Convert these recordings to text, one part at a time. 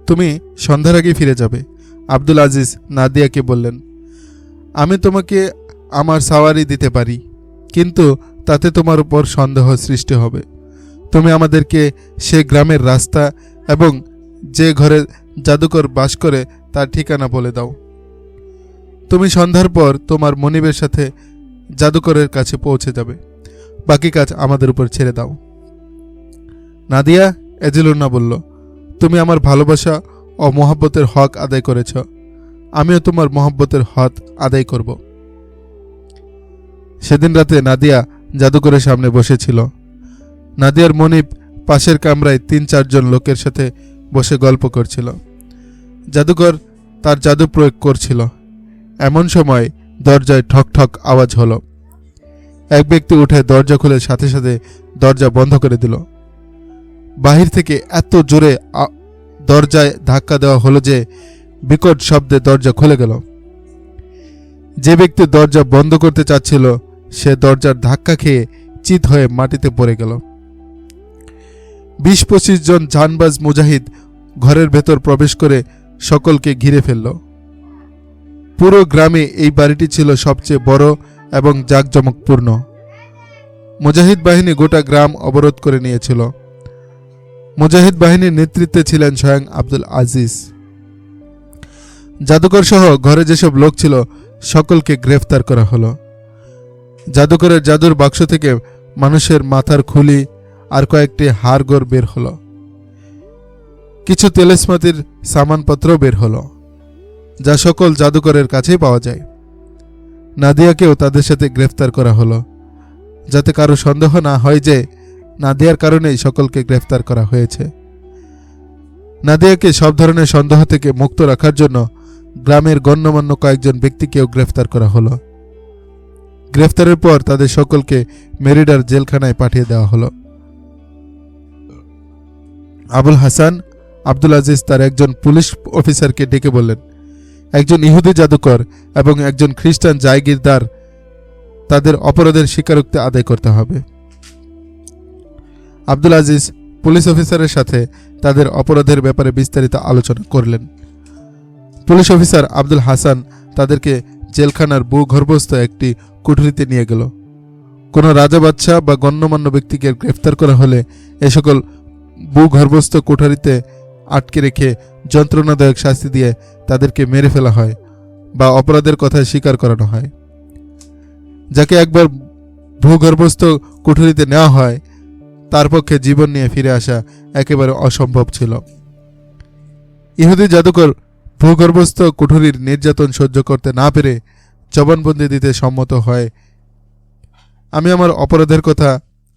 তুমি সন্ধ্যার আগে ফিরে যাবে। আব্দুল আজিজ নাদিয়াকে বললেন, আমি তোমাকে আমার সাওয়ারি দিতে পারি, কিন্তু তাতে তোমার উপর সন্দেহ সৃষ্টি হবে। তুমি আমাদেরকে সে গ্রামের রাস্তা এবং যে ঘরে জাদুকর বাস করে তার ঠিকানা বলে দাও। তুমি সন্ধ্যার পর তোমার মনিবের সাথে জাদুকরের কাছে পৌঁছে যাবে। বাকি কাজ আমাদের উপর ছেড়ে দাও। নাদিয়া এজিলুন্না বলল, তুমি আমার ভালোবাসা ও মোহাব্বতের হক আদায় করেছ, আমিও তোমার মোহাব্বতের হক আদায় করব। সেদিন রাতে নাদিয়া জাদুকরের সামনে বসেছিল। নাদিয়ার মনিব পাশের কামরায় ৩-৪ জন লোকের সাথে বসে গল্প করছিল। জাদুকর তার জাদু প্রয়োগ করছিল। এমন সময় দরজায় ঠক ঠক আওয়াজ হলো। এক ব্যক্তি উঠে দরজা খুলে সাথে সাথে দরজা বন্ধ করে দিল। বাহির থেকে এত জোরে দরজায় ধাক্কা দেওয়া হলো যে বিকট শব্দে দরজা খুলে গেল। যে ব্যক্তি দরজা বন্ধ করতে চাচ্ছিল সে দরজার ধাক্কা খেয়ে চিত হয়ে মাটিতে পড়ে গেল। ২০-২৫ জন জানবাজ মুজাহিদ ঘরের ভেতর প্রবেশ করে সকলকে ঘিরে ফেলল। পুরো গ্রামে এই বাড়িটি ছিল সবচেয়ে বড় এবং জাঁকজমকপূর্ণ। মুজাহিদ বাহিনী গোটা গ্রাম অবরোধ করে নিয়েছিল। মুজাহিদ বাহিনীর নেতৃত্বে ছিলেন স্বয়ং আব্দুল আজিজ। জাদুকর সহ ঘরে যেসব লোক ছিল সকলকে গ্রেফতার করা হলো। জাদুকরের জাদুর বাক্স থেকে মানুষের মাথার খুলি আর কয়েকটি হাড়গোড় বের হলো। কিছু তেলেসমাতির সামানপত্র বের হলো, যা সকল জাদুকরের কাছেই পাওয়া যায়। নাদিয়াকেও তাদের সাথে গ্রেফতার করা হলো, যাতে কারো সন্দেহ না হয় যে নাদিয়ার কারণেই সকলকে গ্রেফতার করা হয়েছে। নাদিয়াকে সব ধরনের সন্দেহ থেকে মুক্ত রাখার জন্য গ্রামের গণ্যমান্য কয়েকজন ব্যক্তিকেও গ্রেফতার করা হলো। গ্রেফতারের পর তাদের সকলকে মেরিডার জেলখানায় পাঠিয়ে দেওয়া হলো। আবুল হাসান আব্দুল আজিজ তার একজন পুলিশ অফিসারকে ডেকে বললেন, একজন ইহুদি জাদুকর এবং একজন খ্রিস্টান জায়গিরদার, তাদের অপরাধের স্বীকারোক্তি আদায় করতে হবে। আব্দুল আজিজ পুলিশ অফিসারের সাথে তাদের অপরাধের ব্যাপারে বিস্তারিত আলোচনা করলেন। পুলিশ অফিসার আব্দুল হাসান তাদেরকে জেলখানার ভূগর্ভস্থ একটি কুঠুরিতে নিয়ে গেল। কোনো রাজা বাদশাহ বা গণ্যমান্য ব্যক্তিকে গ্রেফতার করা হলে এ সকল ভূগর্ভস্থ কুঠুরিতে আটকে রেখে যন্ত্রণাদায়ক শাস্তি দিয়ে তাদেরকে মেরে ফেলা হয় বা অপরাধের কথা স্বীকার করানো হয়। যাকে একবার ভূগর্ভস্থ কুঠুরিতে নেওয়া হয় তার পক্ষে জীবন নিয়ে ফিরে আসা একেবারে অসম্ভব ছিল। ইহুদি জাদুকর ভূগর্ভস্থ কুঠুরির নির্যাতন সহ্য করতে না পেরে জবানবন্দি দিতে সম্মত হয়। আমি আমার অপরাধের কথা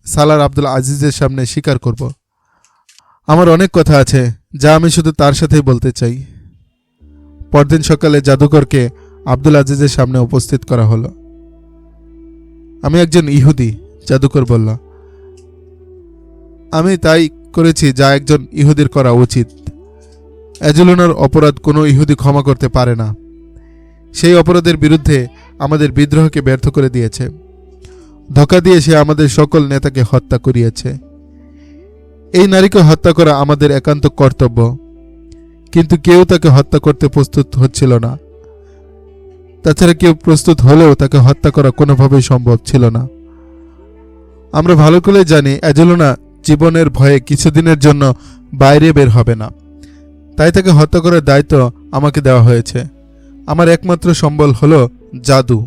সালার আব্দুল আজিজের সামনে স্বীকার করব। আমার অনেক কথা আছে যা আমি শুধু তার সাথেই বলতে চাই। পরদিন সকালে জাদুকরকে আব্দুল আজিজের সামনে উপস্থিত করা হলো। আমি একজন ইহুদি, জাদুকর বলল। আমি তাই করেছি যা একজন ইহুদির করা উচিত। এজলুনার অপরাধ কোনো ইহুদি ক্ষমা করতে পারে না। সেই অপরাধের বিরুদ্ধে আমাদের বিদ্রোহকে ব্যর্থ করে দিয়েছে। ধোঁকা দিয়ে সে আমাদের সকল নেতাকে হত্যা করিয়েছে। এই নারীকে হত্যা করা আমাদের একান্ত কর্তব্য, কিন্তু কেউ তাকে হত্যা করতে প্রস্তুত হচ্ছিল না। তাছাড়া কেউ প্রস্তুত হলেও তাকে হত্যা করা কোনোভাবেই সম্ভব ছিল না। আমরা ভালো করে জানি এজলুনা জীবনের ভয়ে কিছুদিনের জন্য বাইরে বের হবে না, তাই তাকে হত্যা করার দায়িত্ব আমাকে দেওয়া হয়েছে। আমার একমাত্র সম্বল হলো জাদু।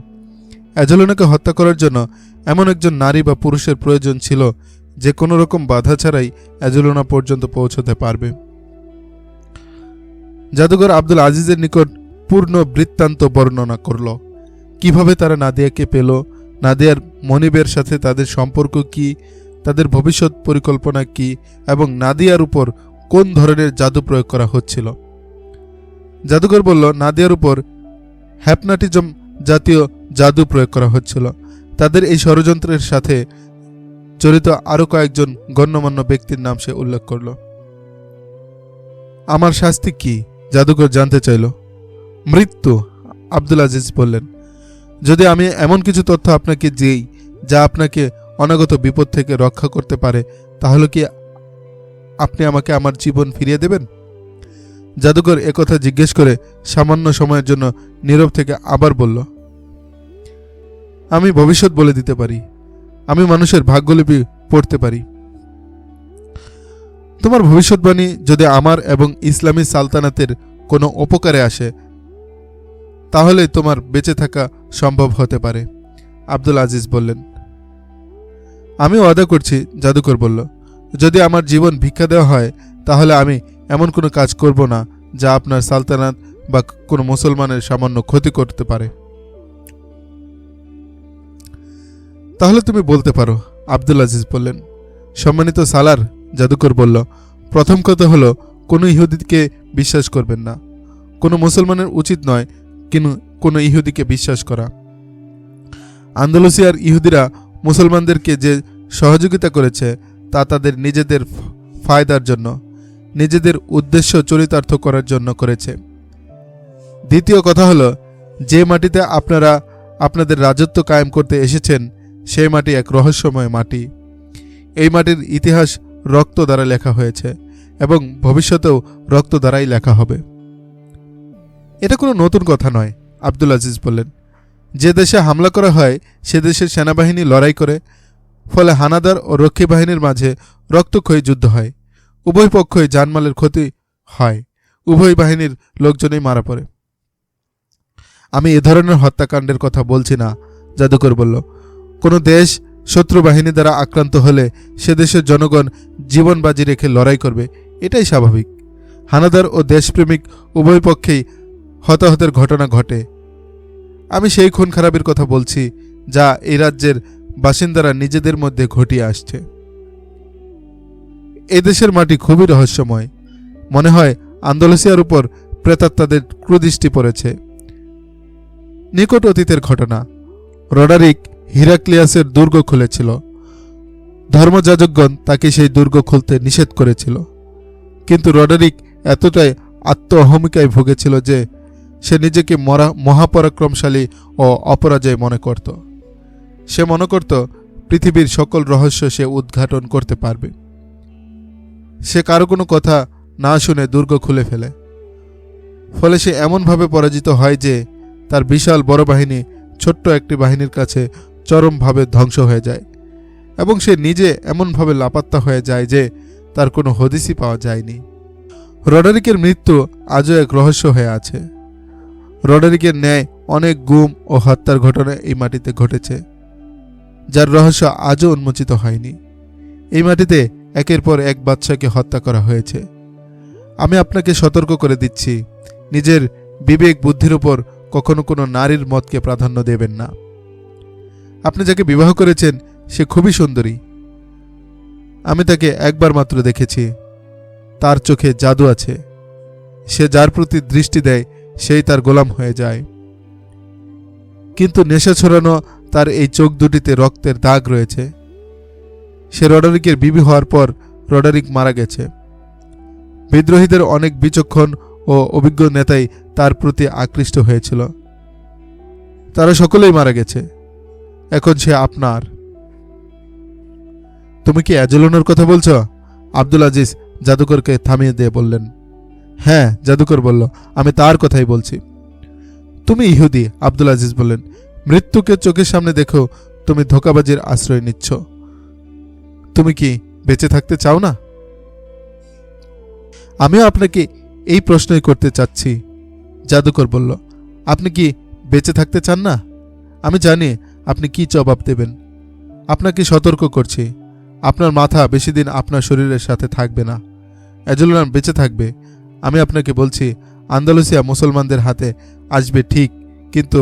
এজলুনাকে হত্যা করার জন্য এমন একজন নারী বা পুরুষের প্রয়োজন ছিল যে কোনো রকম বাধা ছাড়াই এজলুনা পর্যন্ত পৌঁছতে পারবে। জাদুকর আব্দুল আজিজের নিকট পূর্ণ বৃত্তান্ত বর্ণনা করল। কিভাবে তারা নাদিয়াকে পেল, নাদিয়ার মনিবের সাথে তাদের সম্পর্ক কি, তাদের ভবিষ্যৎ পরিকল্পনা কি এবং নাদিয়ার উপর কোন ধরনের জাদু প্রয়োগ করা হচ্ছিল। জাদুকর বলল, নাদিয়ার উপর হ্যাপনাটিজম জাতীয় জাদু প্রয়োগ করা হচ্ছিল। তাদের এই ষড়যন্ত্রের সাথে জড়িত আরো কয়েকজন গণ্যমান্য ব্যক্তির নাম সে উল্লেখ করল। আমার শাস্তি কি? জাদুকর জানতে চাইল। মৃত্যু, আব্দুল আজিজ বললেন। যদি আমি এমন কিছু তথ্য আপনাকে দিই যা আপনাকে অনাগত বিপদ থেকে রক্ষা করতে পারে, তাহলে কি আপনি আমাকে আমার জীবন ফিরিয়ে দেবেন? জাদুকর একথা জিজ্ঞেস করে সামান্য সময়ের জন্য নীরব থেকে আবার বলল, আমি ভবিষ্যৎ বলে দিতে পারি, আমি মানুষের ভাগ্যলিপি পড়তে পারি। তোমার ভবিষ্যৎবাণী যদি আমার এবং ইসলামী সালতানাতের কোনো উপকারে আসে তাহলে তোমার বেঁচে থাকা সম্ভব হতে পারে, আব্দুল আজিজ বললেন। আমি ওয়াদা করছি, জাদুকর বলল, যদি আমার জীবন ভিক্ষা দেওয়া হয় তাহলে আমি এমন কোনো কাজ করব না যা আপনার সালতানাত বা কোনো মুসলমানের সামান্য ক্ষতি করতে পারে। তাহলে তুমি বলতে পারো, আব্দুল আজিজ বললেন। সম্মানিত সালার, জাদুকর বলল, প্রথম কথা হলো কোনো ইহুদিকে বিশ্বাস করবেন না। কোনো মুসলমানের উচিত নয় কিন্তু কোনো ইহুদিকে বিশ্বাস করা। আন্দালুসিয়ার ইহুদিরা মুসলমানদেরকে যে সহযোগিতা করেছে তা তাদের নিজেদের ফায়দার জন্য, নিজেদের উদ্দেশ্য চরিতার্থ করার জন্য করেছে। দ্বিতীয় কথা হলো, যে মাটিতে আপনারা আপনাদের রাজত্ব কায়েম করতে এসেছেন সেই মাটি এক রহস্যময় মাটি। এই মাটির ইতিহাস রক্ত দ্বারা লেখা হয়েছে এবং ভবিষ্যতেও রক্ত দ্বারাই লেখা হবে। এটা কোনো নতুন কথা নয়, আব্দুল আজিজ বললেন। যে দেশে হামলা করা হয় সে দেশের সেনাবাহিনী লড়াই করে, ফলে হানাদার ও রক্ষী বাহিনীর মাঝে রক্তক্ষয়ী যুদ্ধ হয়। উভয় পক্ষই জানমালের ক্ষতি হয়, উভয় বাহিনীর লোকজনই মারা পড়ে। আমি এ ধরনের হত্যাকাণ্ডের কথা বলছি না, জাদুকর বলল। কোনো দেশ শত্রু বাহিনী দ্বারা আক্রান্ত হলে সে দেশের জনগণ জীবন বাজি রেখে লড়াই করবে, এটাই স্বাভাবিক। হানাদার ও দেশপ্রেমিক উভয় পক্ষেই হতাহতের ঘটনা ঘটে। আমি সেই খুন খারাপের কথা বলছি যা এই রাজ্যের বাসিন্দারা নিজেদের মধ্যে ঘটিয়ে আসছে। এই দেশের মাটি খুবই রহস্যময়। মনে হয় আন্দালুসিয়ার উপর প্রেতাত্মাদের ক্রুদৃষ্টি পড়েছে। নিকট অতীতের ঘটনা, রডারিক হিরাক্লিয়াসের দুর্গ খুলেছিল। ধর্মযাজকগণ তাকে সেই দুর্গ খুলতে নিষেধ করেছিল, কিন্তু রডারিক এতটাই আত্ম অহমিকায় ভুগেছিল যে সে নিজেকে মহাপরাক্রমশালী ও অপরাজয় মনে করত। সে মনে করত পৃথিবীর সকল রহস্য সে উদ্ঘাটন করতে পারবে। সে কারো কোনো কথা না শুনে দুর্গ খুলে ফেলে। ফলে সে এমনভাবে পরাজিত হয় যে তার বিশাল বড় বাহিনী ছোট্ট একটি বাহিনীর কাছে চরমভাবে ধ্বংস হয়ে যায় এবং সে নিজে এমনভাবে লাপাত্তা হয়ে যায় যে তার কোনো হদিসই পাওয়া যায়নি। রডারিকের মৃত্যু আজও এক রহস্য হয়ে আছে। রডারিকের ন্যায় অনেক গুম ও হত্যার ঘটনা এই মাটিতে ঘটেছে, যার রহস্য আজও উন্মোচিত হয়নি। এই মাটিতে একের পর এক বাদশাকে হত্যা করা হয়েছে। আমি আপনাকে সতর্ক করে দিচ্ছি, নিজের বিবেক বুদ্ধির উপর কখনো কোনো নারীর মতকে প্রাধান্য দেবেন না। আপনি যাকে বিবাহ করেছেন সে খুবই সুন্দরী। আমি তাকে একবার মাত্র দেখেছি। তার চোখে জাদু আছে। সে যার প্রতি দৃষ্টি দেয় সেই তার গোলাম হয়ে যায়। কিন্তু নেশা ছড়ানো তার এই চোখ দুটিতে রক্তের দাগ রয়েছে। সে রডারিকের বিবি হওয়ার পর রডারিক মারা গেছে। বিদ্রোহীদের অনেক বিচক্ষণ ও অভিজ্ঞ নেতাই তার প্রতি আকৃষ্ট হয়েছিল। তারা সকলেই মারা গেছে। এখন সে আপনার। তুমি কি অ্যাজেলনের কথা বলছ? আব্দুল আজিজ জাদুকরকে থামিয়ে দিয়ে বললেন। হ্যাঁ, জাদুকর বলল, আমি তার কথাই বলছি। তুমি ইহুদি, আব্দুল আজিজ বললেন। মৃত্যুকে চোখের সামনে দেখো তুমি ধোঁকাবাজির আশ্রয় নিচ্ছ। তুমি কি বেঁচে থাকতে চাও না? আমিও আপনাকে এই প্রশ্নই করতে চাচ্ছি, জাদুকর বলল। আপনি কি বেঁচে থাকতে চান না? আমি জানি আপনি কি জবাব দেবেন। আপনাকে সতর্ক করছি, আপনার মাথা বেশি দিন আপনার শরীরের সাথে থাকবে না। অ্যাজেলন বেঁচে থাকবে। আমি আপনাকে বলছি, আন্দালুসিয়া মুসলমানদের হাতে আসবে ঠিক, কিন্তু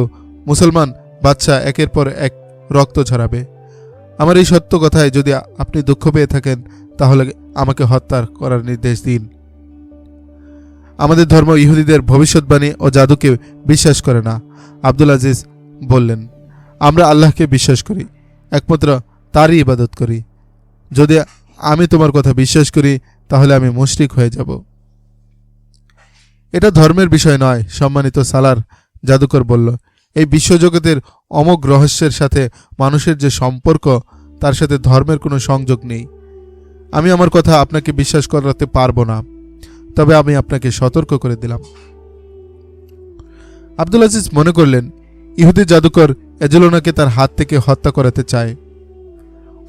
মুসলমান বাদশা একের পর এক রক্ত ঝরাবে। আমার এই সত্য কথায় যদি আপনি দুঃখ পেয়ে থাকেন তাহলে আমাকে হত্যা করার নির্দেশ দিন। আমাদের ধর্ম ইহুদিদের ভবিষ্যৎবাণী ও জাদুকে বিশ্বাস করে না, আব্দুল আজিজ বললেন। আমরা আল্লাহকে বিশ্বাস করি, একমাত্র তারই ইবাদত করি। যদি আমি তোমার কথা বিশ্বাস করি তাহলে আমি মুশরিক হয়ে যাব। এটা ধর্মের বিষয় নয়, সম্মানিত সালার, জাদুকর বলল। এই বিশ্বজগতের অমোঘ রহস্যের সাথে মানুষের যে সম্পর্ক তার সাথে ধর্মের কোনো সংযোগ নেই। আমি আমার কথা আপনাকে বিশ্বাস করাতে পারবো না, তবে আমি আপনাকে সতর্ক করে দিলাম। আব্দুল আজিজ মনে করলেন ইহুদি জাদুকর এজেলোনাকে তার হাত থেকে হত্যা করাতে চায়,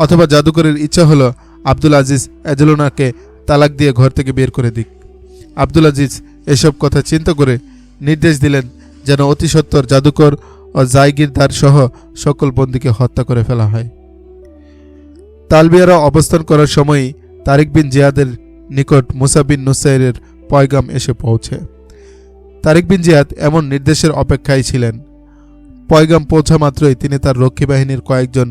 অথবা জাদুকরের ইচ্ছা হলো আব্দুল আজিজ এজেলোনাকে তালাক দিয়ে ঘর থেকে বের করে দিক। আব্দুল আজিজ এসব কথা চিন্তা করে নির্দেশ দিলেন যেন অতি সত্বর জাদুকর ও জায়গিরদার সহ সকল বন্দীকে হত্যা করে ফেলা হয়। তালবিয়ারা অবস্থান করার সময়ই তারিক বিন জিয়াদের নিকট মুসা বিন নুসাইরের পয়গাম এসে পৌঁছে। তারিক বিন জিয়াদ এমন নির্দেশের অপেক্ষায় ছিলেন। পয়গাম পৌঁছা মাত্রই তিনি তার রক্ষী বাহিনীর কয়েকজন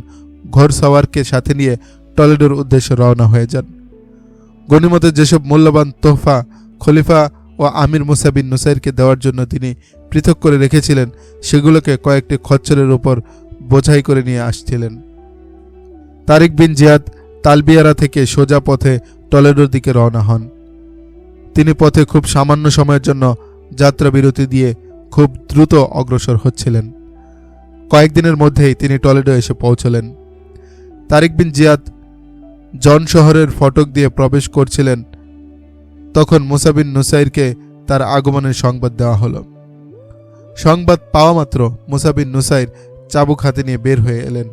ঘোড়সওয়ারকে সাথে নিয়ে টলেডোর উদ্দেশ্যে রওনা হয়ে যান। গনিমতের যেসব মূল্যবান তোহফা খলিফা ও আমির মুসা বিন নুসাইরকে দেওয়ার জন্য তিনি পৃথক করে রেখেছিলেন, সেগুলোকে কয়েকটি খচ্চরের উপর বোঝাই করে নিয়ে আসছিলেন। তারিক বিন জিয়াদ তালবিয়ারা থেকে সোজা পথে টলেডোর দিকে রওনা হন। তিনি পথে খুব সামান্য সময়ের জন্য যাত্রা বিরতি দিয়ে খুব দ্রুত অগ্রসর হচ্ছিলেন। কয়েকদিনের মধ্যেই তিনি টলেডো এসে পৌঁছলেন। তারিক বিন জিয়াদ জন শহরের ফটক দিয়ে প্রবেশ করছিলেন, তখন মুসা বিন নুসাইরকে তার আগমনের সংবাদ দেওয়া হলো। সংবাদ পাওয়া মাত্র মুসা বিন নুসাইর চাবুক হাতে নিয়ে বের হয়ে এলেন।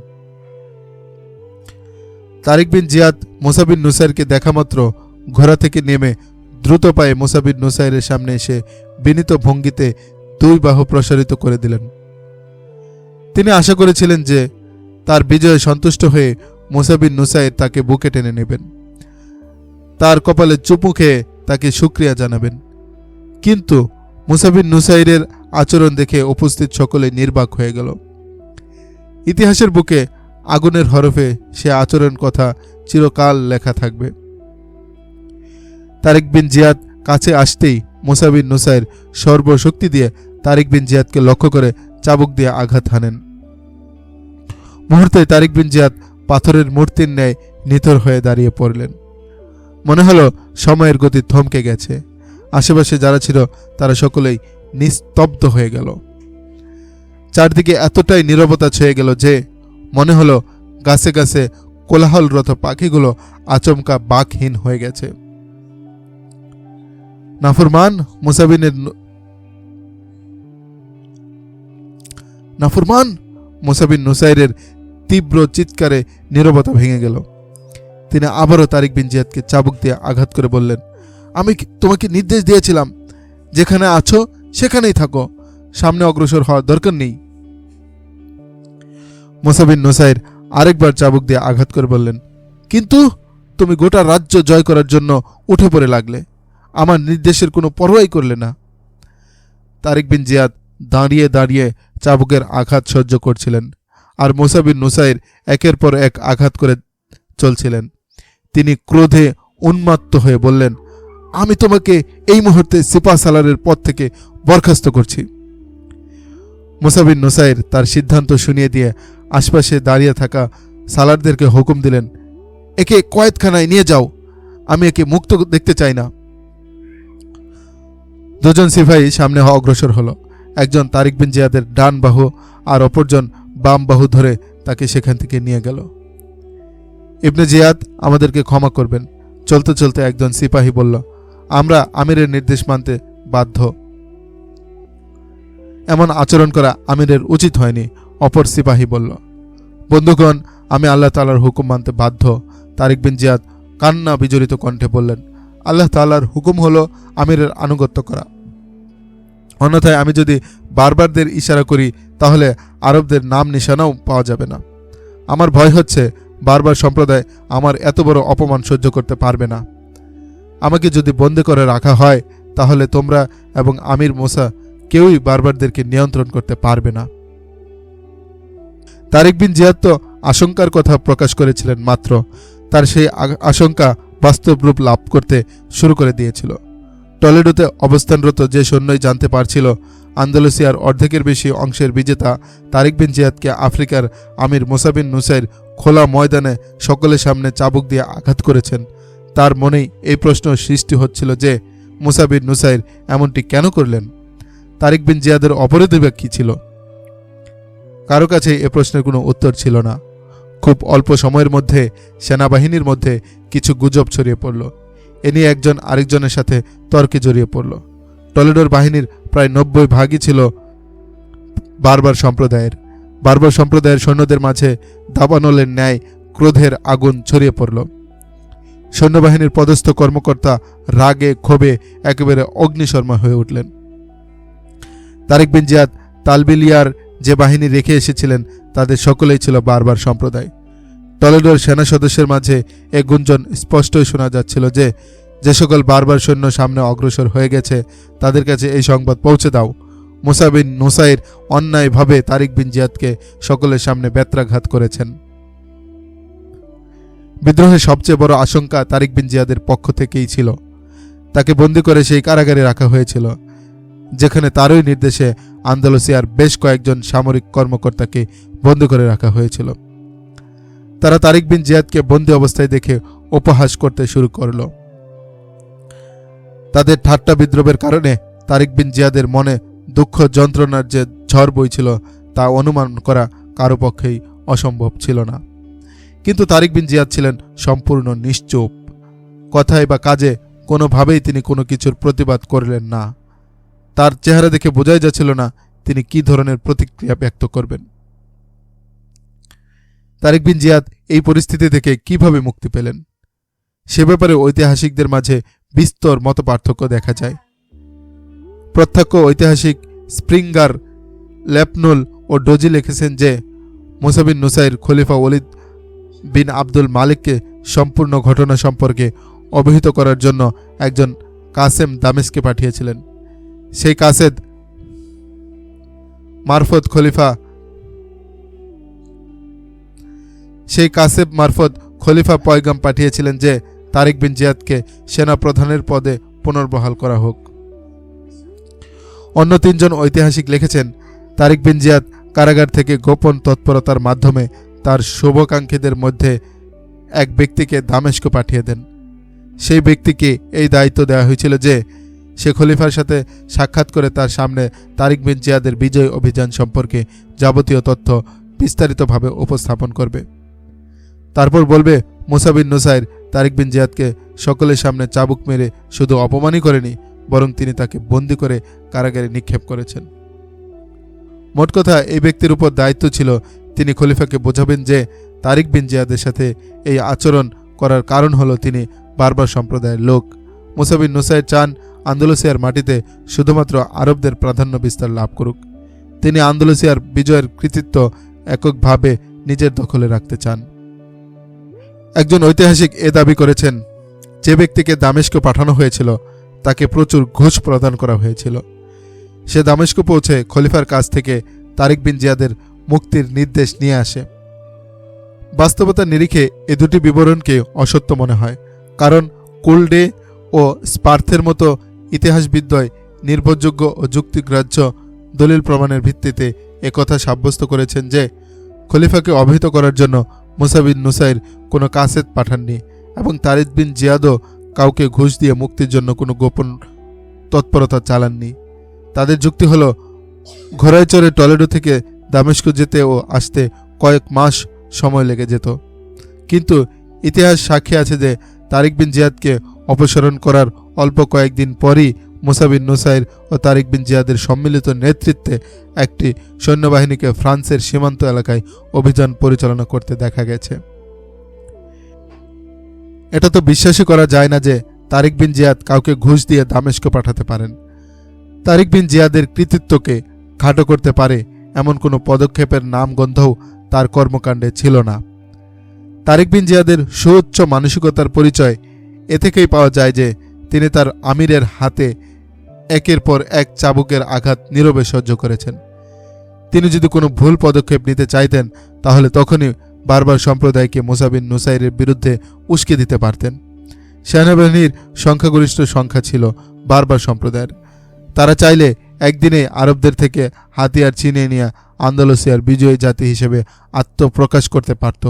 তারিক বিন জিয়াদ মুসা বিন নুসাইরকে দেখা মাত্র ঘোড়া থেকে নেমে দ্রুত পায়ে মুসা বিন নুসাইরের সামনে এসে বিনীত ভঙ্গিতে দুই বাহু প্রসারিত করে দিলেন। তিনি আশা করেছিলেন যে তার বিজয়ে সন্তুষ্ট হয়ে মুসা বিন নুসাইর তাকে বুকে টেনে নেবেন, তার কপালে চুমু খেয়ে তাকে শুকরিয়া জানাবেন। কিন্তু মুসা বিন নুসাইরের আচরণ দেখে উপস্থিত সকলে নির্বাক হয়ে গেল। ইতিহাসের বুকে আগুনের হরফে সে আচরণ কথা চিরকাল লেখা থাকবে। তারিক বিন জিয়াদ কাছে আসতেই মুসা বিন নুসাইর সর্বশক্তি দিয়ে তারিক বিন জিয়াদকে লক্ষ্য করে চাবুক দিয়ে আঘাত হানেন। মুহূর্তে তারিক বিন জিয়াদ পাথরের মূর্তির ন্যায় নিথর হয়ে দাঁড়িয়ে পড়লেন। মনে হলো সময়ের গতি থমকে গেছে। আশেপাশে যারা ছিল তারা সকলেই নিস্তব্ধ হয়ে গেল। চারদিকে এতটাই নীরবতা ছয়ে গেল যে মনে হলো গাছে গাছে কোলাহলরত পাখিগুলো আচমকা বাকহীন হয়ে গেছে। নাফরমান মুসা বিন নুসাইরের তীব্র চিৎকারে নীরবতা ভেঙে গেল। তিনি আবারও তারিক বিন জিয়াদকে চাবুক দিয়ে আঘাত করে বললেন, আমি তোমাকে নির্দেশ দিয়েছিলাম যেখানে আছো সেখানেই থাকো, সামনে অগ্রসর হওয়ার দরকার নেই। মুসা বিন নুসাইর আরেকবার চাবুক দিয়ে আঘাত করে বললেন, কিন্তু তুমি গোটা রাজ্য জয় করার জন্য উঠে পড়ে লাগলে, আমার নির্দেশের কোনো পরোয়াই করলে না। তারিক বিন জিয়াদ দাঁড়িয়ে দাঁড়িয়ে চাবুকের আঘাত সহ্য করছিলেন, আর মুসা বিন নুসাইর একের পর এক আঘাত করে চলছিলেন। তিনি ক্রোধে উন্মাত্ত হয়ে বললেন, আমি তোমাকে এই মুহূর্তে সিপাহ সালারের পদ থেকে বরখাস্ত করছি। মুসা বিন নুসাইর তার সিদ্ধান্ত শুনিয়ে দিয়ে আশপাশে দাঁড়িয়ে থাকা সালারদেরকে হুকুম দিলেন, একে কয়েদখানায় নিয়ে যাও, আমি একে মুক্ত দেখতে চাই না। দুজন সিপাহী সামনে অগ্রসর হলো। একজন তারিক বিন জিয়াদের ডান বাহু আর অপরজন বাম বাহু ধরে তাকে সেখান থেকে নিয়ে গেল। ইবনে জিয়াদ, আমাদেরকে ক্ষমা করবেন। চলতে চলতে একজন সিপাহী বলল, আমরা আমিরের নির্দেশ মানতে বাধ্য। এমন আচরণ করা আমিরের উচিত হয়নি। অপর সিপাহী বলল, বন্ধুগণ, আমি আল্লাহ তাআলার হুকুম মানতে বাধ্য। তারিক বিন জিয়াদ কান্না বিজড়িত কণ্ঠে বললেন, আল্লাহ তাআলার হুকুম হলো আমিরের আনুগত্য করা, অন্যথায় আমি যদি বারবারদের ইশারা করি তাহলে আরবদের নাম নিশানাও পাওয়া যাবে না। আমার ভয় হচ্ছে বারবার সম্প্রদায় আমার এত বড় অপমান সহ্য করতে পারবে না। আমাকে যদি বন্দী করে রাখা হয় তাহলে তোমরা এবং আমির মুসা কেউই বারবারদেরকে নিয়ন্ত্রণ করতে পারবে না। তারিক বিন জিয়াদ তো আশঙ্কার কথা প্রকাশ করেছিলেন মাত্র, তার সেই আশঙ্কা বাস্তব রূপ লাভ করতে শুরু করে দিয়েছিল। টলেডোতে অবস্থানরত যে সৈন্যই জানতে পারছিল আন্দালুসিয়ার অর্ধেকের বেশি অংশের বিজেতা তারিক বিন জিয়াদকে আফ্রিকার আমির মুসা বিন নুসাইর খোলা ময়দানে সকলের সামনে চাবুক দিয়ে আঘাত করেছেন, তার মনেই এই প্রশ্ন সৃষ্টি হচ্ছিল যে মুসা বিন নুসাইর এমনটি কেন করলেন? তারিক বিন জিয়াদের অপরাধী বা কী ছিল? কারো কাছে এ প্রশ্নের কোনো উত্তর ছিল না। খুব অল্প সময়ের মধ্যে সেনাবাহিনীর মধ্যে কিছু গুজব ছড়িয়ে পড়ল। এ নিয়ে একজন আরেকজনের সাথে তর্কে জড়িয়ে পড়ল। টলেডোর বাহিনীর প্রায় 90% ছিল বারবার সম্প্রদায়ের। বারবার সম্প্রদায়ের সৈন্যদের মাঝে দাবানলের ন্যায় ক্রোধের আগুন ছড়িয়ে পড়ল। সৈন্যবাহিনীর পদস্থ কর্মকর্তা রাগে ক্ষোভে একেবারে অগ্নিশর্মা হয়ে উঠলেন। তারিক বিন জিয়াদ তালবিলিয়ার যে বাহিনী রেখে এসেছিলেন তাদের সকলেই ছিল বারবার সম্প্রদায়। টলেডোর সেনা সদস্যের মাঝে এ গুঞ্জন স্পষ্টই শোনা যাচ্ছিল যে যে সকল বারবার সৈন্য সামনে অগ্রসর হয়ে গেছে তাদের কাছে এই সংবাদ পৌঁছে দাও, মুসা বিন নুসাইর অন্যায়ভাবে তারিক বিন জিয়াদকে সকলের সামনে বেত্রাঘাত করেছেন। বিদ্রোহের সবচেয়ে বড় আশঙ্কা তারিক বিন জিয়াদের পক্ষ থেকেই ছিল। তাকে বন্দী করে সেই কারাগারে রাখা হয়েছিল, যেখানে তারই নির্দেশে আন্দালুসিয়ার বেশ কয়েকজন সামরিক কর্মকর্তাকে বন্দী করে রাখা হয়েছিল। তারা তারিক বিন জিয়াদকে বন্দী অবস্থায় দেখে উপহাস করতে শুরু করল। তাদের ঠাট্টা বিদ্রোহের কারণে তারিক বিন জিয়াদের মনে দুঃখ যন্ত্রণার যে ঝড় বইছিল তা অনুমান করা কারো পক্ষেই অসম্ভব ছিল না। কিন্তু তারিক বিন জিয়াদ ছিলেন সম্পূর্ণ নিশ্চুপ। কথায় বা কাজে কোনোভাবেই তিনি কোনো কিছুর প্রতিবাদ করলেন না। তার চেহারা দেখে বোঝাই যাচ্ছিল না তিনি কি ধরনের প্রতিক্রিয়া ব্যক্ত করবেন। তারিক বিন জিয়াদ এই পরিস্থিতি থেকে কিভাবে মুক্তি পেলেন সে ব্যাপারে ঐতিহাসিকদের মাঝে বিস্তর মতপার্থক্য দেখা যায়। প্রত্যক্ষ ঐতিহাসিক স্প্রিঙ্গার, ল্যাপনুল ও ডোজি লিখেছেন যে মুসা বিন নুসাইর খলিফা ওলিদ বিন আব্দুল মালিককে সম্পূর্ণ ঘটনা সম্পর্কে অবহিত করার জন্য একজন কাসেম দামেস্কে পাঠিয়েছিলেন। সেই কাসেদ মারফত খলিফা পয়গাম পাঠিয়েছিলেন যে তারিক বিন জিয়াদকে সেনা প্রধানের পদে পুনর্বহাল করা হোক। অন্য 3 জন ঐতিহাসিক লিখেছেন তারিক বিন জিয়াদ কারাগার থেকে গোপন তৎপরতার মাধ্যমে তার শুভাকাঙ্ক্ষীদের মধ্যে এক ব্যক্তিকে দামেস্ক পাঠিয়ে দেন। সেই ব্যক্তিকে এই দায়িত্ব দেওয়া হয়েছিল যে সে খলিফার সাথে সাক্ষাৎ করে তার সামনে তারিক বিন জিয়াদের বিজয় অভিযান সম্পর্কে যাবতীয় তথ্য বিস্তারিতভাবে উপস্থাপন করবে। তারপর বলবে মুসা বিন নুসাইর তারিক বিন জিয়াদকে সকলের সামনে চাবুক মেরে শুধু অপমানই করেনি, বরং তিনি তাকে বন্দী করে কারাগারে নিক্ষেপ করেছেন। মোট কথা এই ব্যক্তির উপর দায়িত্ব ছিল তিনি খলিফাকে বোঝাবেন যে তারিক বিন জিয়াদের সাথে এই আচরণ করার কারণ হলো তিনি বারবার সম্প্রদায়ের লোক। মুসা বিন নুসাইর চান আন্দালুসিয়ার মাটিতে শুধুমাত্র আরবদের প্রাধান্য বিস্তার লাভ করুক। তিনি আন্দালুসিয়ার বিজয়ের কৃতিত্ব এককভাবে নিজের দখলে রাখতে চান। একজন ঐতিহাসিক এ দাবি করেছেন যে ব্যক্তিকে দামেস্ক পাঠানো হয়েছিল তাকে প্রচুর ঘুষ প্রদান করা হয়েছিল। সে দামেস্ক পৌঁছে খলিফার কাছ থেকে তারিক বিন জিয়াদের মুক্তির নির্দেশ নিয়ে আসে। বাস্তবতার নিরিখে এ দুটি বিবরণকে অসত্য মনে হয়, কারণ কোল্ডে ও স্পার্থের মতো ইতিহাসবিদ্যয় নির্ভরযোগ্য ও যুক্তিগ্রাহ্য দলিল প্রমাণের ভিত্তিতে একথা সাব্যস্ত করেছেন যে খলিফাকে অবহিত করার জন্য মুসা বিন নুসাইর কোনো কাসেদ পাঠাননি এবং তারিক বিন জিয়াদও কাউকে ঘুষ দিয়ে মুক্তির জন্য কোনো গোপন তৎপরতা চালাননি। তাদের যুক্তি হলো ঘোড়ায় চড়ে টলেডো থেকে দামেস্ক যেতে ও আসতে কয়েক মাস সময় লেগে যেত। কিন্তু ইতিহাস সাক্ষী আছে যে তারিক বিন জিয়াদকে অপসারণ করার অল্প কয়েকদিন পরই মুসা বিন নুসাইর ও তারিক বিন জিয়াদের সম্মিলিত নেতৃত্বে একটি সৈন্যবাহিনীকে ফ্রান্সের সীমান্ত এলাকায় অভিযান পরিচালনা করতে দেখা গেছে। এটা তো বিশ্বাসই করা যায় না যে তারিক বিন জিয়াদ কাউকে ঘুষ দিয়ে দামেস্ক পাঠাতে পারেন। তারিক বিন জিয়াদের কৃতিত্বকে খাটো করতে পারে এমন কোনো পদক্ষেপের নামগন্ধও তার কর্মকাণ্ডে ছিল না। তারিক বিন জিয়াদের সুউচ্চ মানসিকতার পরিচয় এ থেকেই পাওয়া যায় যে তিনি তার আমিরের হাতে একের পর এক চাবুকের আঘাত নীরবে সহ্য করেছেন। তিনি যদি কোনো ভুল পদক্ষেপ নিতে চাইতেন তাহলে তখনই বারবার সম্প্রদায়কে মুসা বিন নুসাইরের বিরুদ্ধে উস্কে দিতে পারতেন। সেনাবাহিনীর সংখ্যাগরিষ্ঠ সংখ্যা ছিল বারবার সম্প্রদায়ের। তারা চাইলে একদিনে আরবদের থেকে হাতিয়ার ছিনিয়ে নিয়ে আন্দালুসিয়ার বিজয়ী জাতি হিসেবে আত্মপ্রকাশ করতে পারত,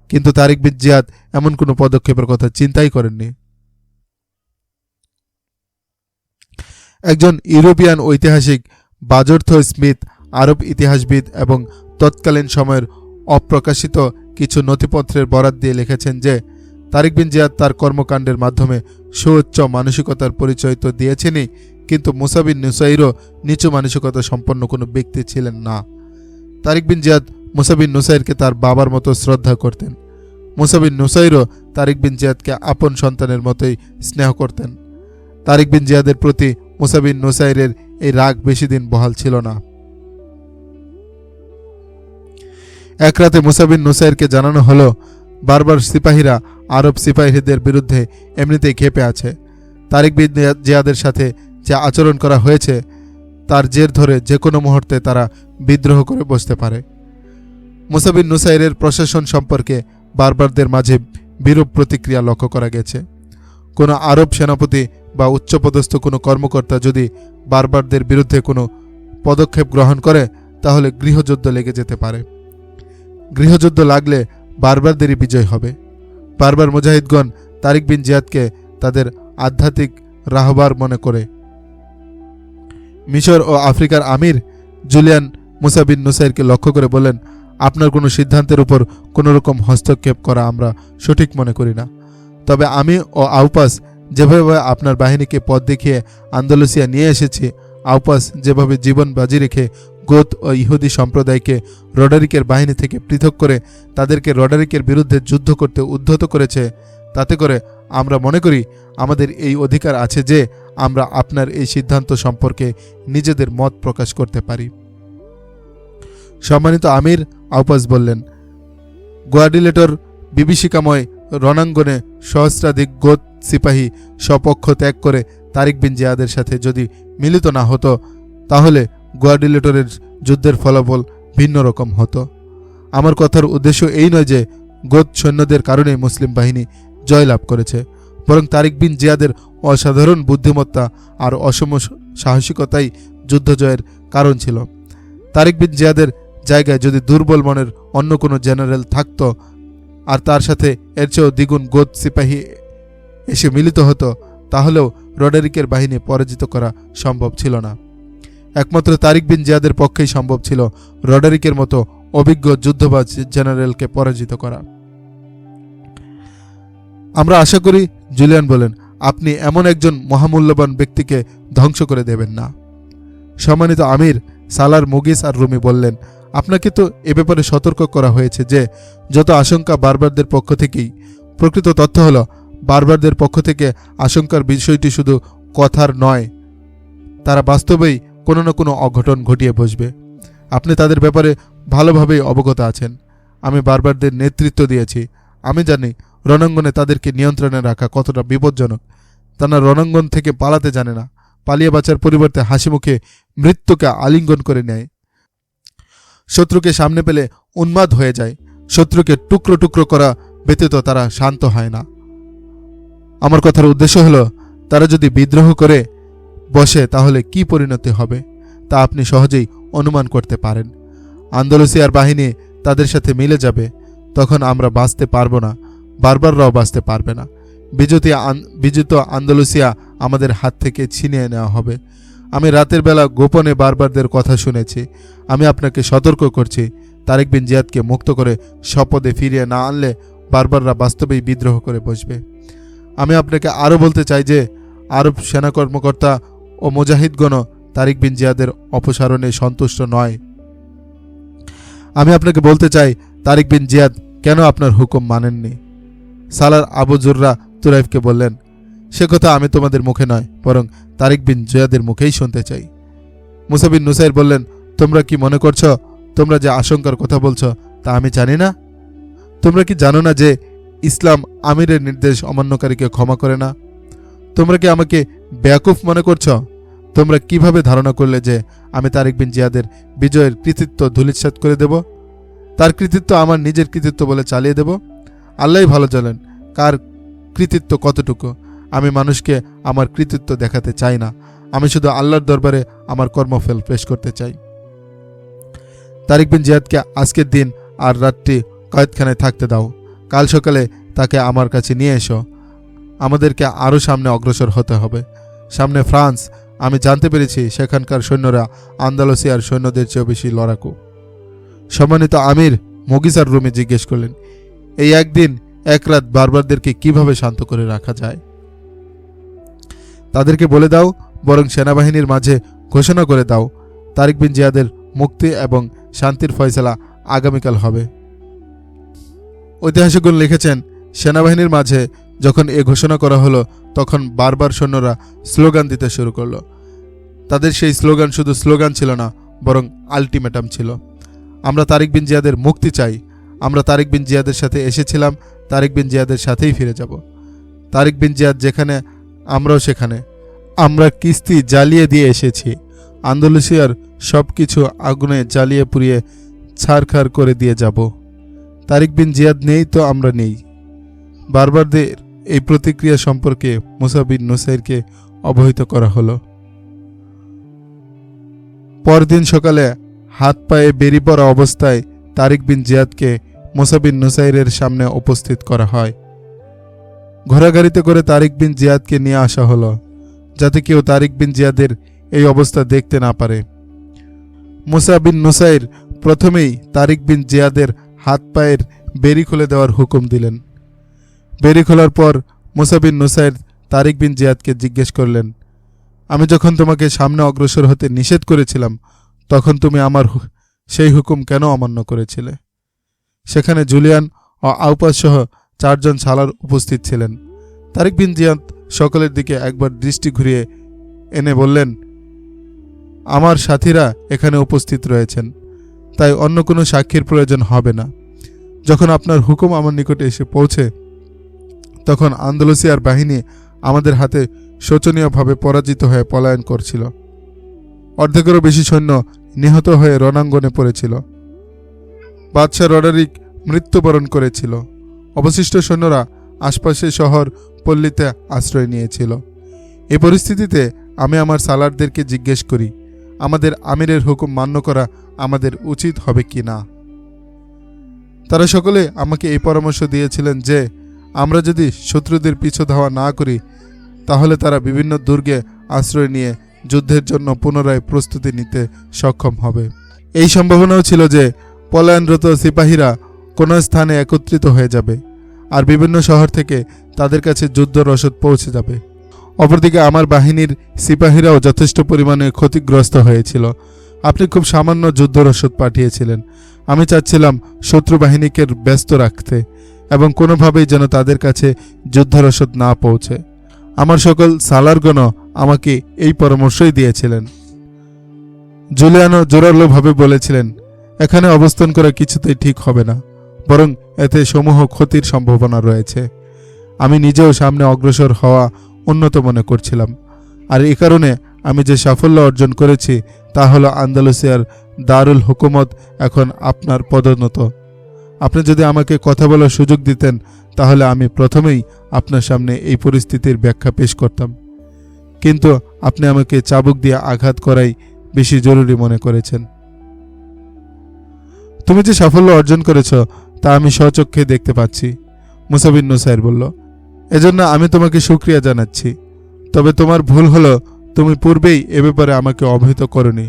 কিন্তু তারিক বিন জিয়াদ এমন কোনো পদক্ষেপের কথা চিন্তাই করেননি। একজন ইউরোপিয়ান ঐতিহাসিক বাজর্থ স্মিথ আরব ইতিহাসবিদ এবং তৎকালীন সময়ের অপ্রকাশিত কিছু নথিপত্রের বরাত দিয়ে লিখেছেন যে তারিক বিন জিয়াদ তার কর্মকাণ্ডের মাধ্যমে সুউচ্চ মানসিকতার পরিচয় তো দিয়েছেনই, কিন্তু মুসা বিন নুসাইরও নিচু মানসিকতা সম্পন্ন কোনো ব্যক্তি ছিলেন না। তারিক বিন জিয়াদ মুসা বিন নুসাইরকে তার বাবার মতো শ্রদ্ধা করতেন। মুসা বিন নুসাইরও তারিক বিন জিয়াদকে আপন সন্তানের মতোই স্নেহ করতেন। তারিক বিন জিয়াদের প্রতি মুসা বিন নুসাইরের এই রাগ বেশি দিন বহাল ছিল না। এক রাতে মুসা বিন নুসাইরকে জানানো হলো, বারবার সিপাহীরা আরব সিপাহীদের বিরুদ্ধে এমনিতেই ক্ষেপে আছে। তারিক বিন জিয়াদের সাথে যে আচরণ করা হয়েছে তার জের ধরে যে কোনো মুহূর্তে তারা বিদ্রোহ করে বসতে পারে। মুসা বিন নুসাইরের প্রশাসন সম্পর্কে বারবারদের মাঝে বিরূপ প্রতিক্রিয়া লক্ষ্য করা গেছে। কোনো আরব সেনাপতি বা উচ্চপদস্থ কোনো কর্মকর্তা যদি বারবারদের বিরুদ্ধে কোনো পদক্ষেপ গ্রহণ করে তাহলে গৃহযুদ্ধ লেগে যেতে পারে। গৃহযুদ্ধ লাগলে বারবারদেরই বিজয় হবে। বারবার মুজাহিদগণ তারিক বিন জিয়াদকে তাদের আধ্যাত্মিক রাহবার মনে করে। মিশর ও আফ্রিকার আমির জুলিয়ান মুসা বিন নুসাইরকে লক্ষ্য করে বলেন, আপনার কোনো সিদ্ধান্তের উপর কোনো রকম হস্তক্ষেপ করা আমরা সঠিক মনে করি না। তবে আমি ও আউপাস যেভাবে আপনার বাহিনীকে পথ দেখিয়ে আন্দালুসিয়া নিয়ে এসেছি, আউপাস যেভাবে জীবন বাজি রেখে গোত ও ইহুদি সম্প্রদায়কে রডারিকের বাহিনী থেকে পৃথক করে তাদেরকে রডারিকের বিরুদ্ধে যুদ্ধ করতে উদ্ধত করেছে, তাতে করে আমরা মনে করি আমাদের এই অধিকার আছে যে আমরা আপনার এই সিদ্ধান্ত সম্পর্কে নিজেদের মত প্রকাশ করতে পারি। সম্মানিত আমির, আউপাস বললেন, গোয়াডিলেটর বিভীষিকাময় রণাঙ্গনে সহস্রাধিক গোত সিপাহী স্বপক্ষ ত্যাগ করে তারিক বিন জিয়াদের সাথে যদি মিলিত না হতো তাহলে গোয়াডিলেটরের যুদ্ধের ফলাফল ভিন্ন রকম হতো। আমার কথার উদ্দেশ্য এই নয় যে গোত সৈন্যদের কারণেই মুসলিম বাহিনী জয়লাভ করেছে, বরং তারিক বিন জিয়াদের অসাধারণ বুদ্ধিমত্তা আর অসম সাহসিকতাই যুদ্ধ জয়ের কারণ ছিল। তারিক বিন জিয়াদের জায়গায় যদি দুর্বল মনের অন্য কোনো জেনারেল থাকতো আর তার সাথে এর চেয়েও দ্বিগুণ গোত সিপাহী এসে মিলিত হতো তাহলেও রডারিকের বাহিনী পরাজিত করা সম্ভব ছিল না। একমাত্র তারিক বিন জিয়াদের পক্ষেই সম্ভব ছিল রডারিকের মতো অভিজ্ঞ যুদ্ধবাজ জেনারেলকে পরাজিত করা। আমরা আশা করি, জুলিয়ান বলেন, আপনি এমন একজন মহামূল্যবান ব্যক্তিকে ধ্বংস করে দেবেন না। সম্মানিত আমির, সালার, মুগিস আর রুমি বললেন, আপনাকে তো এ ব্যাপারে সতর্ক করা হয়েছে যে যত আশঙ্কা বারবারদের পক্ষ থেকেই। প্রকৃত তথ্য হলো বারবারদের পক্ষ থেকে আশঙ্কার বিষয়টি শুধু কথার নয়, তারা বাস্তবেই কোনো না কোনো অঘটন ঘটিয়ে বসবে। আপনি তাদের ব্যাপারে ভালোভাবেই অবগত আছেন। আমি বারবারদের নেতৃত্ব দিয়েছি। আমি জানি রণাঙ্গনে তাদেরকে নিয়ন্ত্রণে রাখা কতটা বিপজ্জনক। তারা রণাঙ্গন থেকে পালাতে জানে না, পালিয়ে বাঁচার পরিবর্তে হাসিমুখে মৃত্যুকে আলিঙ্গন করে নেয়। শত্রুকে সামনে পেলে উন্মাদ হয়ে যায়। শত্রুকে টুকরো টুকরো করা ব্যতীত তারা শান্ত হয় না। আমার কথার উদ্দেশ্য হলো, তারা যদি বিদ্রোহ করে বসে তাহলে কি পরিণতি হবে তা আপনি সহজেই অনুমান করতে পারেন। আন্দালুসিয়ার বাহিনী তাদের সাথে মিলে যাবে। তখন আমরা বাঁচতে পারবো না, বারবাররাও বাঁচতে পারবে না। বিজিত আন্দালুসিয়া আমাদের হাত থেকে ছিনিয়ে নেওয়া হবে। আমি রাতের বেলা গোপনে বারবারদের কথা শুনেছি। আমি আপনাকে সতর্ক করছি, তারিক বিন জিয়াদকে মুক্ত করে স্বপদে ফিরিয়ে না আনলে বারবাররা বাস্তবেই বিদ্রোহ করে বসবে। আমি আপনাকে আরও বলতে চাই যে আরব সেনা কর্মকর্তা ও মুজাহিদগণও তারিক বিন জিয়াদের অপসারণে সন্তুষ্ট নয়। আমি আপনাকে বলতে চাই, তারিক বিন জিয়াদ কেন আপনার হুকুম মানেননি। সালার আবু জুররা তুরাইফকে বললেন, সে কথা আমি তোমাদের মুখে নয়, বরং তারিক বিন জিয়াদের মুখেই শুনতে চাই। মুসা বিন নুসাইর বললেন, তোমরা কি মনে করছ তোমরা যে আশঙ্কার কথা বলছ তা আমি জানি না? তোমরা কি জানো না যে ইসলাম আমিরের নির্দেশ অমান্যকারীকে ক্ষমা করে না? তোমরা কি আমাকে বেয়াকুফ মনে করছ? তোমরা কিভাবে ধারণা করলে যে আমি তারিক বিন জিয়াদের বিজয়ের কৃতিত্ব ধূলিসাৎ করে দেব? তার কৃতিত্ব আমার নিজের কৃতিত্ব বলে চালিয়ে দেব? আল্লাহই ভালো জানেন কার কৃতিত্ব কতটুকু। আমি মানুষকে আমার কৃতিত্ব দেখাতে চাই না। আমি শুধু আল্লাহর দরবারে আমার কর্মফল পেশ করতে চাই। তারিক বিন জিয়াদকে আজকের দিন আর রাতটি কয়েদখানায় থাকতে দাও। কাল সকালে তাকে আমার কাছে নিয়ে এসো। আমাদেরকে আরও সামনে অগ্রসর হতে হবে। সামনে ফ্রান্স। আমি জানতে পেরেছি সেখানকার সৈন্যরা আন্দালুসিয়ার সৈন্যদের চেয়েও বেশি লড়াকু। সম্মানিত আমির, মুগিস আর রুমি জিজ্ঞেস করলেন, এই একদিন এক রাত বারবারদেরকে কিভাবে শান্ত করে রাখা যায়। তাদেরকে বলে দাও, বরং সেনাবাহিনীর মাঝে ঘোষণা করে দাও, তারিক বিন জিয়াদের মুক্তি এবং শান্তির ফয়সালা আগামীকাল হবে। ঐতিহাসিকগণ লিখেছেন, সেনাবাহিনীর মাঝে যখন এ ঘোষণা করা হলো তখন বারবার সৈন্যরা স্লোগান দিতে শুরু করলো। তাদের সেই স্লোগান শুধু স্লোগান ছিল না, বরং আলটিমেটাম ছিল। আমরা তারিক বিন জিয়াদের মুক্তি চাই, আমরা তারিক বিন জিয়াদের সাথে এসেছিলাম, তারিক বিন জিয়াদের সাথেই ফিরে যাব। তারিক বিন জিয়াদ যেখানে আমরাও সেখানে। আমরা কিস্তি জ্বালিয়ে দিয়ে এসেছি, আন্দালুসিয়ার সব কিছু আগুনে জ্বালিয়ে পুড়িয়ে ছারখার করে দিয়ে যাব। তারিক বিন জিয়াদ নেই তো আমরা নেই। বারবারদের এই প্রতিক্রিয়া সম্পর্কে মুসা বিন নুসাইরকে অবহিত করা হলো। পরদিন সকালে হাত পায়ে বেরিয়ে পড়া অবস্থায় তারিক বিন জিয়াদকে মুসা বিন নুসাইরের সামনে উপস্থিত করা হয়। ঘোড়াগাড়িতে করে তারিক বিন জিয়াদকে নিয়ে আসা হলো, যাতে কেউ তারিক বিন জিয়াদের এই অবস্থা দেখতে না পারে। মুসা বিন নুসাইর প্রথমেই তারিক বিন জিয়াদের হাত পায়ের বেরি খুলে দেওয়ার হুকুম দিলেন। বেরি খোলার পর মুসা বিন নুসাইর তারিক বিন জিয়াদকে জিজ্ঞেস করলেন, আমি যখন তোমাকে সামনে অগ্রসর হতে নিষেধ করেছিলাম তখন তুমি আমার সেই হুকুম কেন অমান্য করেছিলে? সেখানে জুলিয়ান ও আউপাস সহ 4 জন সালার উপস্থিত ছিলেন। তারিক বিন জিয়াদ সকলের দিকে একবার দৃষ্টি ঘুরিয়ে এনে বললেন, আমার সাথীরা এখানে উপস্থিত রয়েছেন, তাই অন্য কোনো সাক্ষীর প্রয়োজন হবে না। যখন আপনার হুকুম আমার নিকটে এসে পৌঁছে তখন আন্দালুসিয়ার বাহিনী আমাদের হাতে শোচনীয়ভাবে পরাজিত হয়ে পলায়ন করছিল। অর্ধেকেরও বেশি সৈন্য নিহত হয়ে রণাঙ্গনে পড়েছিল। বাদশাহ রডারিক মৃত্যুবরণ করেছিল। অবশিষ্ট সৈন্যরা আশপাশে শহর পল্লীতে আশ্রয় নিয়েছিল। এই পরিস্থিতিতে আমি আমার সালারদেরকে জিজ্ঞেস করি, আমাদের আমিরের হুকুম মান্য করা আমাদের উচিত হবে কি না। তারা সকলে আমাকে এই পরামর্শ দিয়েছিলেন যে আমরা যদি শত্রুদের পিছু ধাওয়া না করি তাহলে তারা বিভিন্ন দুর্গে আশ্রয় নিয়ে যুদ্ধের জন্য পুনরায় প্রস্তুতি নিতে সক্ষম হবে। এই সম্ভাবনাও ছিল যে পলায়নরত সিপাহীরা কোনো স্থানে একত্রিত হয়ে যাবে আর বিভিন্ন শহর থেকে তাদের কাছে যুদ্ধ রসদ পৌঁছে যাবে। অপরদিকে আমার বাহিনীর সিপাহীরাও যথেষ্ট পরিমাণে ক্ষতিগ্রস্ত হয়েছিল। আপনি খুব সামান্য যুদ্ধ রসদ পাঠিয়েছিলেন। আমি চাচ্ছিলাম শত্রু বাহিনীকে ব্যস্ত রাখতে এবং কোনোভাবেই যেন তাদের কাছে যুদ্ধ রসদ না পৌঁছে। আমার সকল সালারগণও আমাকে এই পরামর্শই দিয়েছিলেন। জুলিয়ানো জোরালোভাবে বলেছিলেন, এখানে অবস্থান করা কিছুতেই ঠিক হবে না, বরং এতে সমূহ ক্ষতির সম্ভাবনা রয়েছে। আমি নিজেও সামনে অগ্রসর হওয়া উন্নত মনে করছিলাম, আর এই কারণে আমি যে সাফল্য অর্জন করেছি তা হলো আন্দালুসিয়ার দারুল হুকুমত এখন আপনার পদোন্নত। আপনি যদি আমাকে কথা বলার সুযোগ দিতেন তাহলে আমি প্রথমেই আপনার সামনে এই পরিস্থিতির ব্যাখ্যা পেশ করতাম, কিন্তু আপনি আমাকে চাবুক দিয়ে আঘাত করাই বেশি জরুরি মনে করেছেন। তুমি যে সাফল্য অর্জন করেছ তা আমি স্বচক্ষে দেখতে পাচ্ছি, মুসা বিন নুসাইর বলল। এজন্য আমি তোমাকে শুকরিয়া জানাচ্ছি। তবে তোমার ভুল হলো তুমি পূর্বেই এ ব্যাপারে আমাকে অবহিত করনি।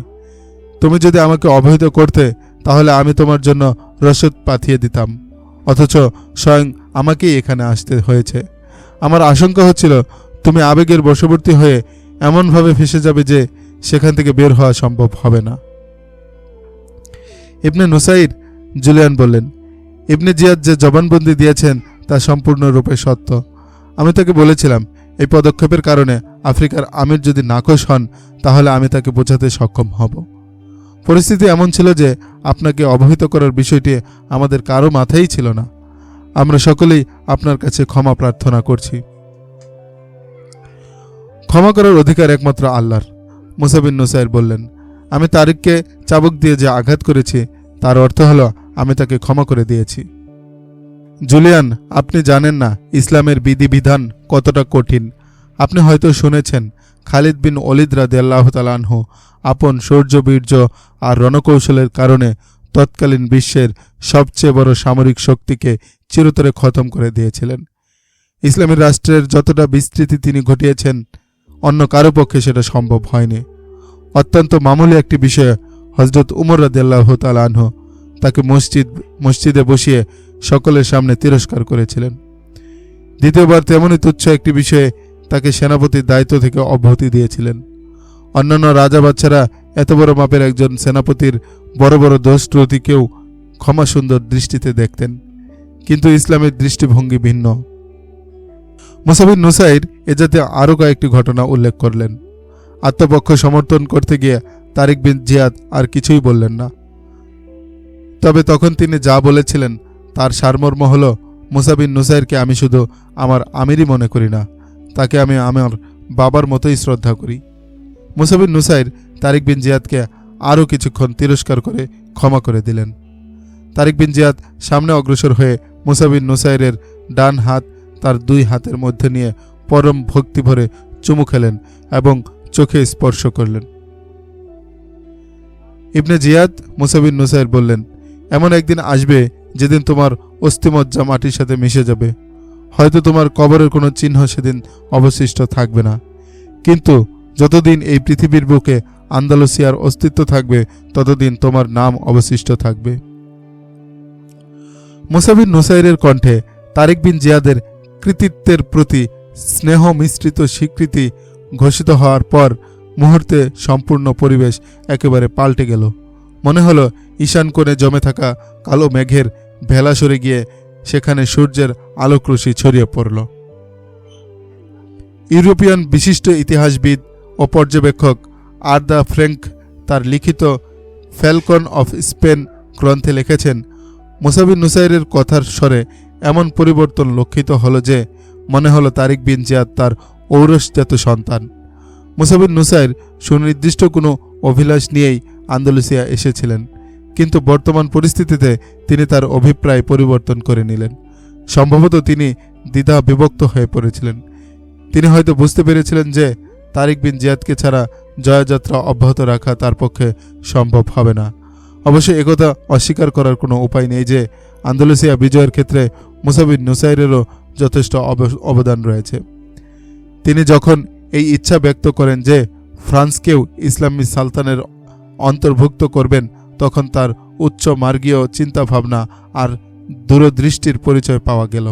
তুমি যদি আমাকে অবহিত করতে তাহলে আমি তোমার জন্য রসদ পাঠিয়ে দিতাম, অথচ স্বয়ং আমাকেই এখানে আসতে হয়েছে। আমার আশঙ্কা হচ্ছিল তুমি আবেগের বশবর্তী হয়ে এমনভাবে ফেসে যাবে যে সেখান থেকে বের হওয়া সম্ভব হবে না। ইবনে নুসাইর, জুলিয়ান বললেন, ইবনে জিয়াদ যে জবানবন্দি দিয়েছেন তা সম্পূর্ণরূপে সত্য। আমি তাকে বলেছিলাম এই পদক্ষেপের কারণে আফ্রিকার আমির যদি নাখোশ হন তাহলে আমি তাকে বোঝাতে সক্ষম হব। পরিস্থিতি এমন ছিল যে আপনাকে অবহিত করার বিষয়টি আমাদের কারো মাথায় ছিল না। আমরা সকলেই আপনার কাছে ক্ষমা প্রার্থনা করছি। ক্ষমা করার অধিকার একমাত্র আল্লাহর, মুসা বিন নুসাইর বললেন। আমি তারিককে চাবুক দিয়ে যে আঘাত করেছি তার অর্থ হলো আমি তাকে ক্ষমা করে দিয়েছি। জুলিয়ান, আপনি জানেন না ইসলামের বিধিবিধান কতটা কঠিন। আপনি হয়তো শুনেছেন খালিদ বিন ওলিদ রাদিয়াল্লাহু তাআলা আনহু আপন শৌর্যবীর্য আর রণকৌশলের কারণে তৎকালীন বিশ্বের সবচেয়ে বড় সামরিক শক্তিকে চিরতরে খতম করে দিয়েছিলেন। ইসলামী রাষ্ট্রের যতটা বিস্তৃতি তিনি ঘটিয়েছেন অন্য কারো পক্ষে সেটা সম্ভব হয়নি। অত্যন্ত মামুলি একটি বিষয়ে হযরত উমর রাদিয়াল্লাহু তাআলা আনহু তাকে মসজিদে বসিয়ে সকলের সামনে তিরস্কার করেছিলেন। দ্বিতীয়বার তেমনই তুচ্ছ একটি বিষয়ে তাকে সেনাপতির দায়িত্ব থেকে অব্যাহতি দিয়েছিলেন। অন্যান্য রাজা বাচ্চারা এত বড় মাপের একজন সেনাপতির বড় বড় দোষ ত্রুটিকেও ক্ষমা সুন্দর দৃষ্টিতে দেখতেন, কিন্তু ইসলামের দৃষ্টিভঙ্গি ভিন্ন। মুসা বিন নুসাইর এ জাতীয় আরও কয়েকটি ঘটনা উল্লেখ করলেন। আত্মপক্ষ সমর্থন করতে গিয়ে তারিক বিন জিয়াদ আর কিছুই বললেন না। তবে তখন তিনি যা বলেছিলেন তার সারমর্ম হল, মুসা বিন নুসাইরকে আমি শুধু আমার আমিরই মনে করি না, তাকে আমি আমার বাবার মতোই শ্রদ্ধা করি। মুসা বিন নুসাইর তারিক বিন জিয়াদকে আরও কিছুক্ষণ তিরস্কার করে ক্ষমা করে দিলেন। তারিক বিন জিয়াদ সামনে অগ্রসর হয়ে মুসা বিন নুসাইরের ডান হাত তার দুই হাতের মধ্যে নিয়ে পরম ভক্তি ভরে চুমু খেলেন এবং চোখে স্পর্শ করলেন। ইবনে জিয়াদ মুসা বিন নুসাইর বললেন, এমন একদিন আসবে যেদিন তোমার অস্থিমজ্জা মাটির সাথে মিশে যাবে। হয়তো তোমার কবরের কোনো চিহ্ন সেদিন অবশিষ্ট থাকবে না, কিন্তু যতদিন এই পৃথিবীর বুকে আন্দালুসিয়ার অস্তিত্ব থাকবে ততদিন তোমার নাম অবশিষ্ট থাকবে। মুসা বিন নুসাইরের কণ্ঠে তারিক বিন জিয়াদের কৃতিত্বের প্রতি স্নেহ মিশ্রিত স্বীকৃতি ঘোষিত হওয়ার পর মুহূর্তে সম্পূর্ণ পরিবেশ একেবারে পাল্টে গেল। মনে হলো ঈশান কোণে জমে থাকা কালো মেঘের ভেলা সরে গিয়ে সেখানে সূর্যের আলোকরশ্মি ছড়িয়ে পড়ল। ইউরোপিয়ান বিশিষ্ট ইতিহাসবিদ ও পর্যবেক্ষক আর্দা ফ্র্যাঙ্ক তার লিখিত ফ্যালকন অফ স্পেন গ্রন্থে লিখেছেন, মুসা বিন নুসাইরের কথার স্বরে এমন পরিবর্তন লক্ষিত হলো যে মনে হলো তারিক বিন জিয়াদ তার ঔরসজাত সন্তান। মুসা বিন নুসাইর সুনির্দিষ্ট কোনো অভিলাষ নিয়েই আন্দালুসিয়া এসেছিলেন, কিন্তু বর্তমান পরিস্থিতিতে তিনি তার অভিপ্রায় পরিবর্তন করে নিলেন। সম্ভবত তিনি দ্বিধা বিভক্ত হয়ে পড়েছিলেন। তিনি হয়তো বুঝতে পেরেছিলেন যে তারিক বিন জিয়াদকে ছাড়া জয়যাত্রা অব্যাহত রাখা তার পক্ষে সম্ভব হবে না। অবশ্য একথা অস্বীকার করার কোনো উপায় নেই যে আন্দালুসিয়া বিজয়ের ক্ষেত্রে মুসা বিন নুসাইরেরও যথেষ্ট অবদান রয়েছে। তিনি যখন এই ইচ্ছা ব্যক্ত করেন যে ফ্রান্সকেও ইসলামী সালতানের অন্তর্ভুক্ত করবেন, তখন তার উচ্চ মার্গীয় চিন্তাভাবনা আর দূরদৃষ্টির পরিচয় পাওয়া গেল।